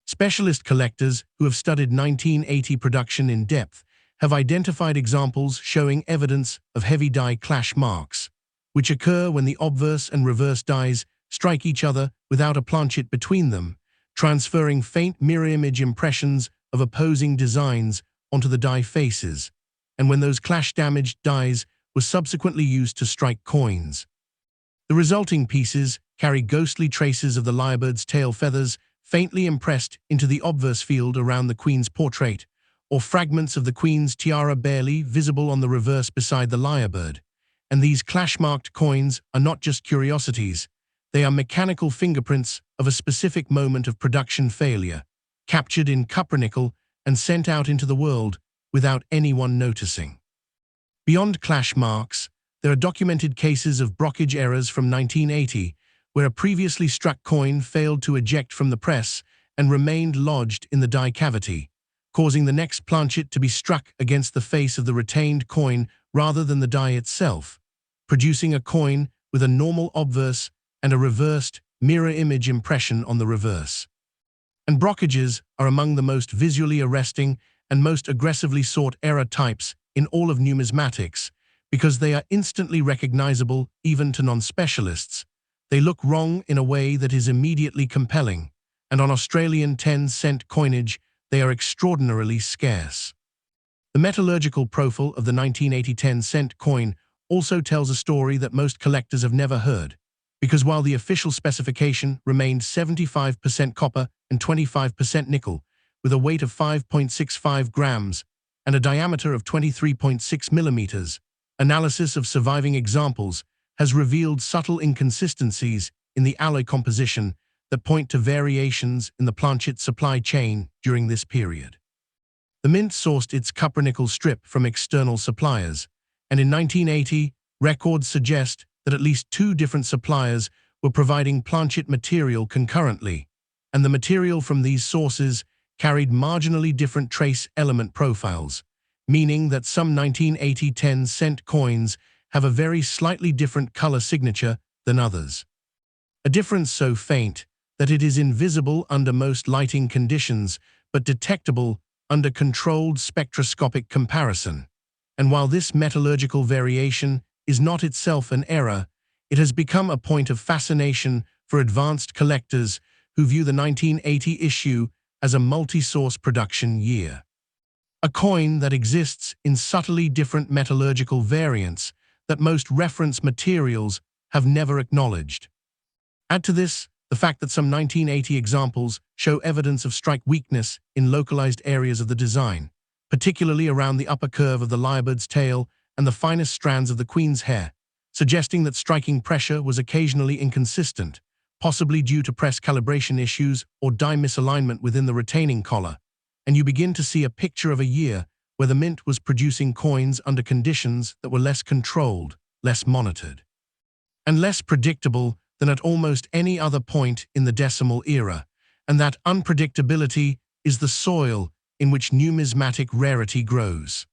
Specialist collectors who have studied 1980 production in depth have identified examples showing evidence of heavy die clash marks, which occur when the obverse and reverse dies strike each other without a planchet between them, transferring faint mirror image impressions of opposing designs onto the die faces, and when those clash-damaged dies was subsequently used to strike coins. The resulting pieces carry ghostly traces of the lyrebird's tail feathers faintly impressed into the obverse field around the queen's portrait, or fragments of the queen's tiara barely visible on the reverse beside the lyrebird. And these clash-marked coins are not just curiosities, they are mechanical fingerprints of a specific moment of production failure, captured in cupronickel and sent out into the world without anyone noticing. Beyond clash marks, there are documented cases of brockage errors from 1980, where a previously struck coin failed to eject from the press and remained lodged in the die cavity, causing the next planchet to be struck against the face of the retained coin rather than the die itself, producing a coin with a normal obverse and a reversed mirror image impression on the reverse. And brockages are among the most visually arresting and most aggressively sought error types in all of numismatics, because they are instantly recognizable even to non-specialists. They look wrong in a way that is immediately compelling, and on Australian 10-cent coinage, they are extraordinarily scarce. The metallurgical profile of the 1980 10-cent coin also tells a story that most collectors have never heard, because while the official specification remained 75% copper and 25% nickel, with a weight of 5.65 grams and a diameter of 23.6 millimeters, analysis of surviving examples has revealed subtle inconsistencies in the alloy composition that point to variations in the planchet supply chain during this period. The mint sourced its cupronickel strip from external suppliers, and in 1980, records suggest that at least 2 different suppliers were providing planchet material concurrently, and the material from these sources carried marginally different trace element profiles, meaning that some 1980 10-cent coins have a very slightly different color signature than others. A difference so faint that it is invisible under most lighting conditions, but detectable under controlled spectroscopic comparison. And while this metallurgical variation is not itself an error, it has become a point of fascination for advanced collectors who view the 1980 issue as a multi-source production year. A coin that exists in subtly different metallurgical variants that most reference materials have never acknowledged. Add to this the fact that some 1980 examples show evidence of strike weakness in localized areas of the design, particularly around the upper curve of the lyrebird's tail and the finest strands of the queen's hair, suggesting that striking pressure was occasionally inconsistent, possibly due to press calibration issues or die misalignment within the retaining collar, and you begin to see a picture of a year where the mint was producing coins under conditions that were less controlled, less monitored, and less predictable than at almost any other point in the decimal era, and that unpredictability is the soil in which numismatic rarity grows.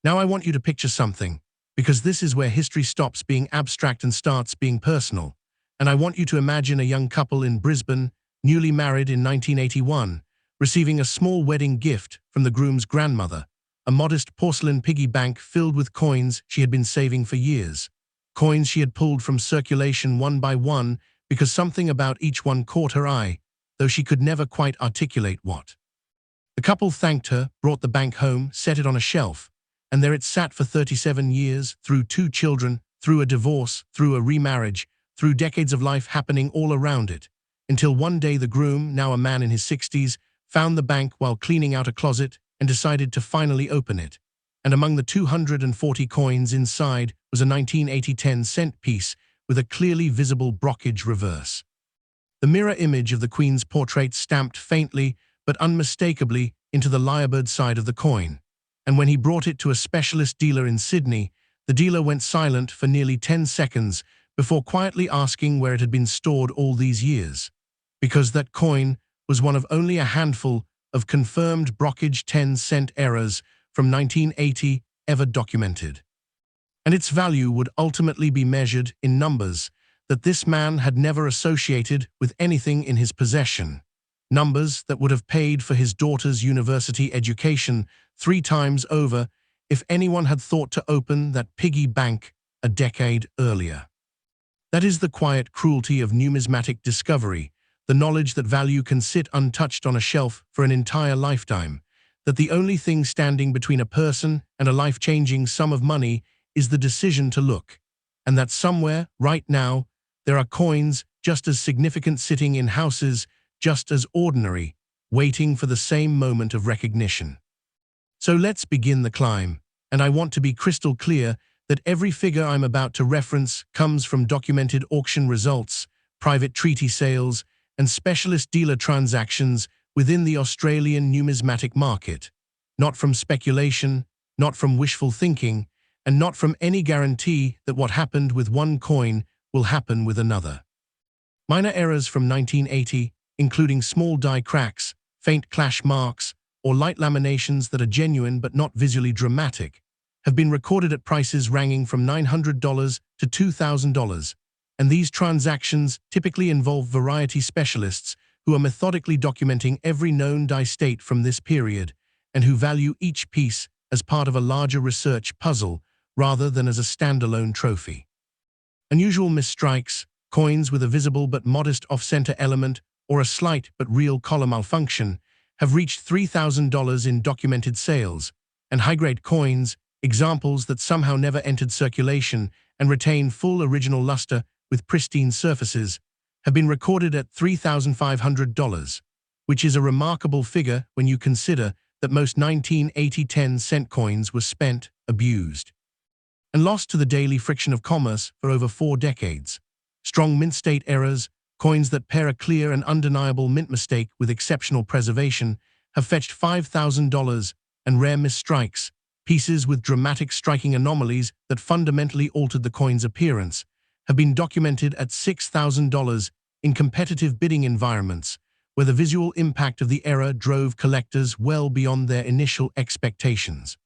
Now I want you to picture something, because this is where history stops being abstract and starts being personal, and I want you to imagine a young couple in Brisbane, newly married in 1981, receiving a small wedding gift from the groom's grandmother, a modest porcelain piggy bank filled with coins she had been saving for years. Coins she had pulled from circulation one by one because something about each one caught her eye, though she could never quite articulate what. The couple thanked her, brought the bank home, set it on a shelf, and there it sat for 37 years, through 2 children, through a divorce, through a remarriage, through decades of life happening all around it, until one day the groom, now a man in his 60s, found the bank while cleaning out a closet and decided to finally open it. And among the 240 coins inside was a 1980 10-cent piece with a clearly visible brockage reverse. The mirror image of the queen's portrait stamped faintly but unmistakably into the lyrebird side of the coin, and when he brought it to a specialist dealer in Sydney, the dealer went silent for nearly 10 seconds before quietly asking where it had been stored all these years, because that coin was one of only a handful of confirmed brockage 10-cent errors from 1980 ever documented. And its value would ultimately be measured in numbers that this man had never associated with anything in his possession, numbers that would have paid for his daughter's university education 3 times over if anyone had thought to open that piggy bank a decade earlier. That is the quiet cruelty of numismatic discovery, the knowledge that value can sit untouched on a shelf for an entire lifetime, that the only thing standing between a person and a life-changing sum of money is the decision to look, and that somewhere, right now, there are coins just as significant sitting in houses just as ordinary, waiting for the same moment of recognition. So let's begin the climb, and I want to be crystal clear that every figure I'm about to reference comes from documented auction results, private treaty sales, and specialist dealer transactions within the Australian numismatic market, not from speculation, not from wishful thinking, and not from any guarantee that what happened with one coin will happen with another. Minor errors from 1980, including small die cracks, faint clash marks, or light laminations that are genuine but not visually dramatic, have been recorded at prices ranging from $900 to $2,000, and these transactions typically involve variety specialists who are methodically documenting every known die state from this period and who value each piece as part of a larger research puzzle rather than as a standalone trophy. Unusual misstrikes, coins with a visible but modest off-center element, or a slight but real collar malfunction, have reached $3,000 in documented sales, and high-grade coins, examples that somehow never entered circulation and retain full original luster with pristine surfaces, have been recorded at $3,500, which is a remarkable figure when you consider that most 1980 10-cent coins were spent, abused, and lost to the daily friction of commerce for over 4 decades. Strong mint state errors, coins that pair a clear and undeniable mint mistake with exceptional preservation, have fetched $5,000, and rare misstrikes, pieces with dramatic striking anomalies that fundamentally altered the coin's appearance, have been documented at $6,000 in competitive bidding environments, where the visual impact of the error drove collectors well beyond their initial expectations.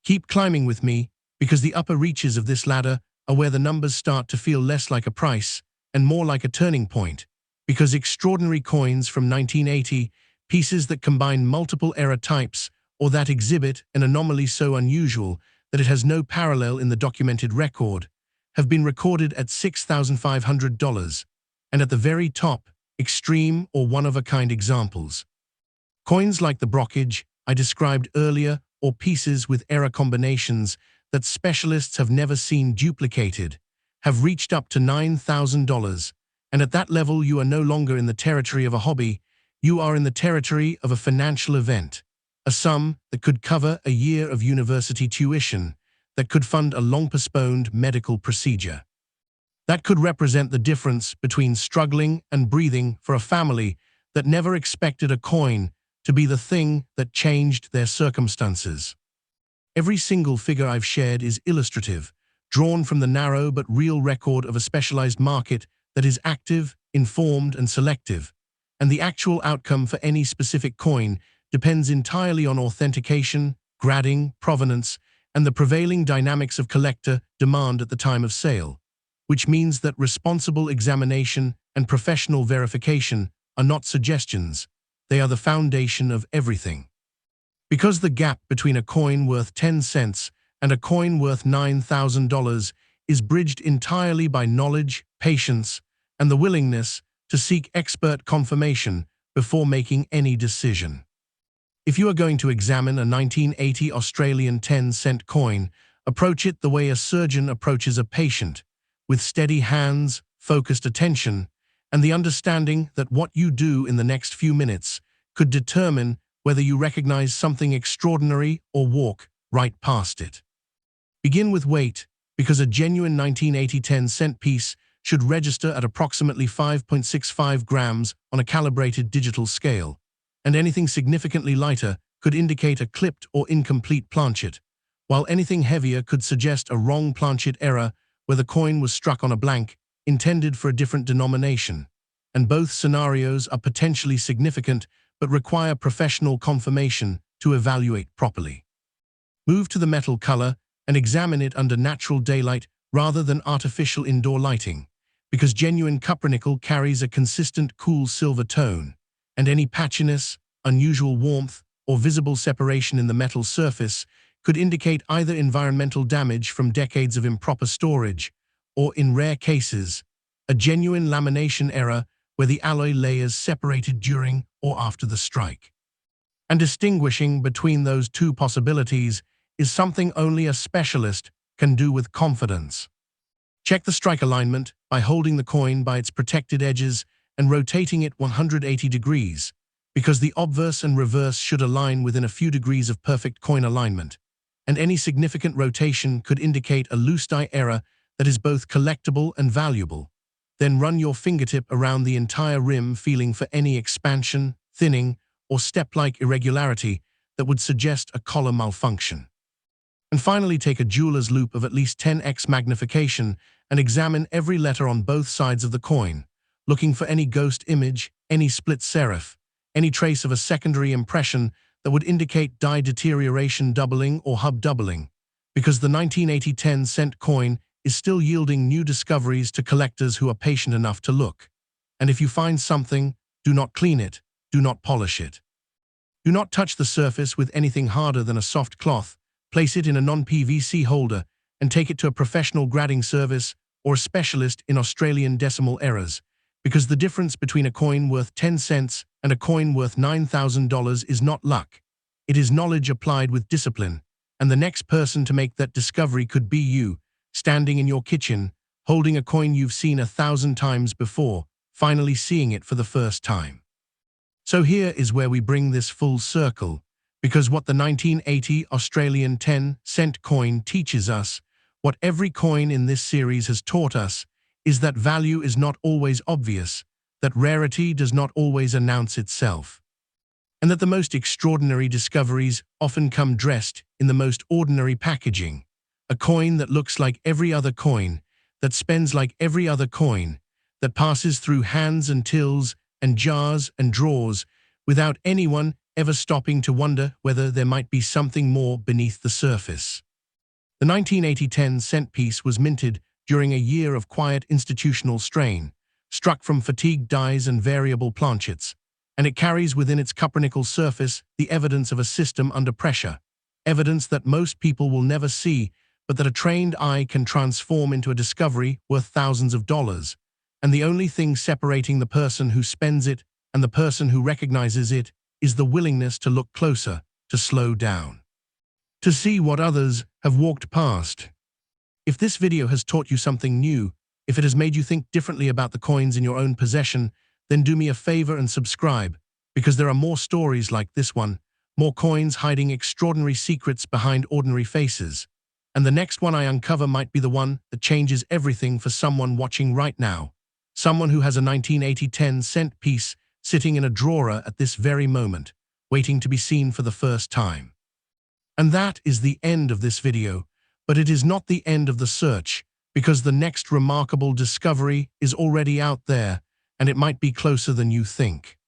Keep climbing with me, because the upper reaches of this ladder are where the numbers start to feel less like a price and more like a turning point, because extraordinary coins from 1980, pieces that combine multiple error types or that exhibit an anomaly so unusual that it has no parallel in the documented record, have been recorded at $6,500, and at the very top, extreme or one-of-a-kind examples. Coins like the brockage I described earlier, or pieces with error combinations that specialists have never seen duplicated, have reached up to $9,000, and at that level you are no longer in the territory of a hobby, you are in the territory of a financial event, a sum that could cover a year of university tuition, that could fund a long-postponed medical procedure. That could represent the difference between struggling and breathing for a family that never expected a coin to be the thing that changed their circumstances. Every single figure I've shared is illustrative, drawn from the narrow but real record of a specialized market that is active, informed, and selective, and the actual outcome for any specific coin depends entirely on authentication, grading, provenance, and the prevailing dynamics of collector demand at the time of sale, which means that responsible examination and professional verification are not suggestions, they are the foundation of everything. Because the gap between a coin worth 10 cents and a coin worth $9,000 is bridged entirely by knowledge, patience, and the willingness to seek expert confirmation before making any decision. If you are going to examine a 1980 Australian 10-cent coin, approach it the way a surgeon approaches a patient, with steady hands, focused attention, and the understanding that what you do in the next few minutes could determine whether you recognize something extraordinary or walk right past it. Begin with weight, because a genuine 1980 10-cent piece should register at approximately 5.65 grams on a calibrated digital scale, and anything significantly lighter could indicate a clipped or incomplete planchet, while anything heavier could suggest a wrong planchet error where the coin was struck on a blank intended for a different denomination, and both scenarios are potentially significant but require professional confirmation to evaluate properly. Move to the metal color and examine it under natural daylight rather than artificial indoor lighting, because genuine cupronickel carries a consistent cool silver tone, and any patchiness, unusual warmth, or visible separation in the metal surface could indicate either environmental damage from decades of improper storage, or in rare cases, a genuine lamination error where the alloy layers separated during or after the strike. And distinguishing between those two possibilities is something only a specialist can do with confidence. Check the strike alignment by holding the coin by its protected edges and rotating it 180 degrees, because the obverse and reverse should align within a few degrees of perfect coin alignment, and any significant rotation could indicate a loose die error that is both collectible and valuable. Then run your fingertip around the entire rim, feeling for any expansion, thinning, or step-like irregularity that would suggest a collar malfunction. And finally, take a jeweler's loupe of at least 10x magnification and examine every letter on both sides of the coin, looking for any ghost image, any split serif, any trace of a secondary impression that would indicate die deterioration doubling or hub doubling, because the 1980 10-cent coin is still yielding new discoveries to collectors who are patient enough to look. And if you find something, do not clean it, do not polish it. Do not touch the surface with anything harder than a soft cloth. Place it in a non-PVC holder and take it to a professional grading service or a specialist in Australian decimal errors, because the difference between a coin worth 10 cents and a coin worth $9,000 is not luck. It is knowledge applied with discipline, and the next person to make that discovery could be you, standing in your kitchen, holding a coin you've seen 1,000 times before, finally seeing it for the first time. So here is where we bring this full circle, because what the 1980 Australian 10-cent coin teaches us, what every coin in this series has taught us, is that value is not always obvious, that rarity does not always announce itself, and that the most extraordinary discoveries often come dressed in the most ordinary packaging. A coin that looks like every other coin, that spends like every other coin, that passes through hands and tills and jars and drawers without anyone ever stopping to wonder whether there might be something more beneath the surface. The 1980 10-cent piece was minted during a year of quiet institutional strain, struck from fatigued dies and variable planchets, and it carries within its copper-nickel surface the evidence of a system under pressure, evidence that most people will never see, but that a trained eye can transform into a discovery worth thousands of dollars, and the only thing separating the person who spends it and the person who recognizes it is the willingness to look closer, to slow down, to see what others have walked past. If this video has taught you something new, if it has made you think differently about the coins in your own possession, then do me a favor and subscribe, because there are more stories like this one, more coins hiding extraordinary secrets behind ordinary faces. And the next one I uncover might be the one that changes everything for someone watching right now. Someone who has a 1980 10-cent piece sitting in a drawer at this very moment, waiting to be seen for the first time. And that is the end of this video, but it is not the end of the search, because the next remarkable discovery is already out there, and it might be closer than you think.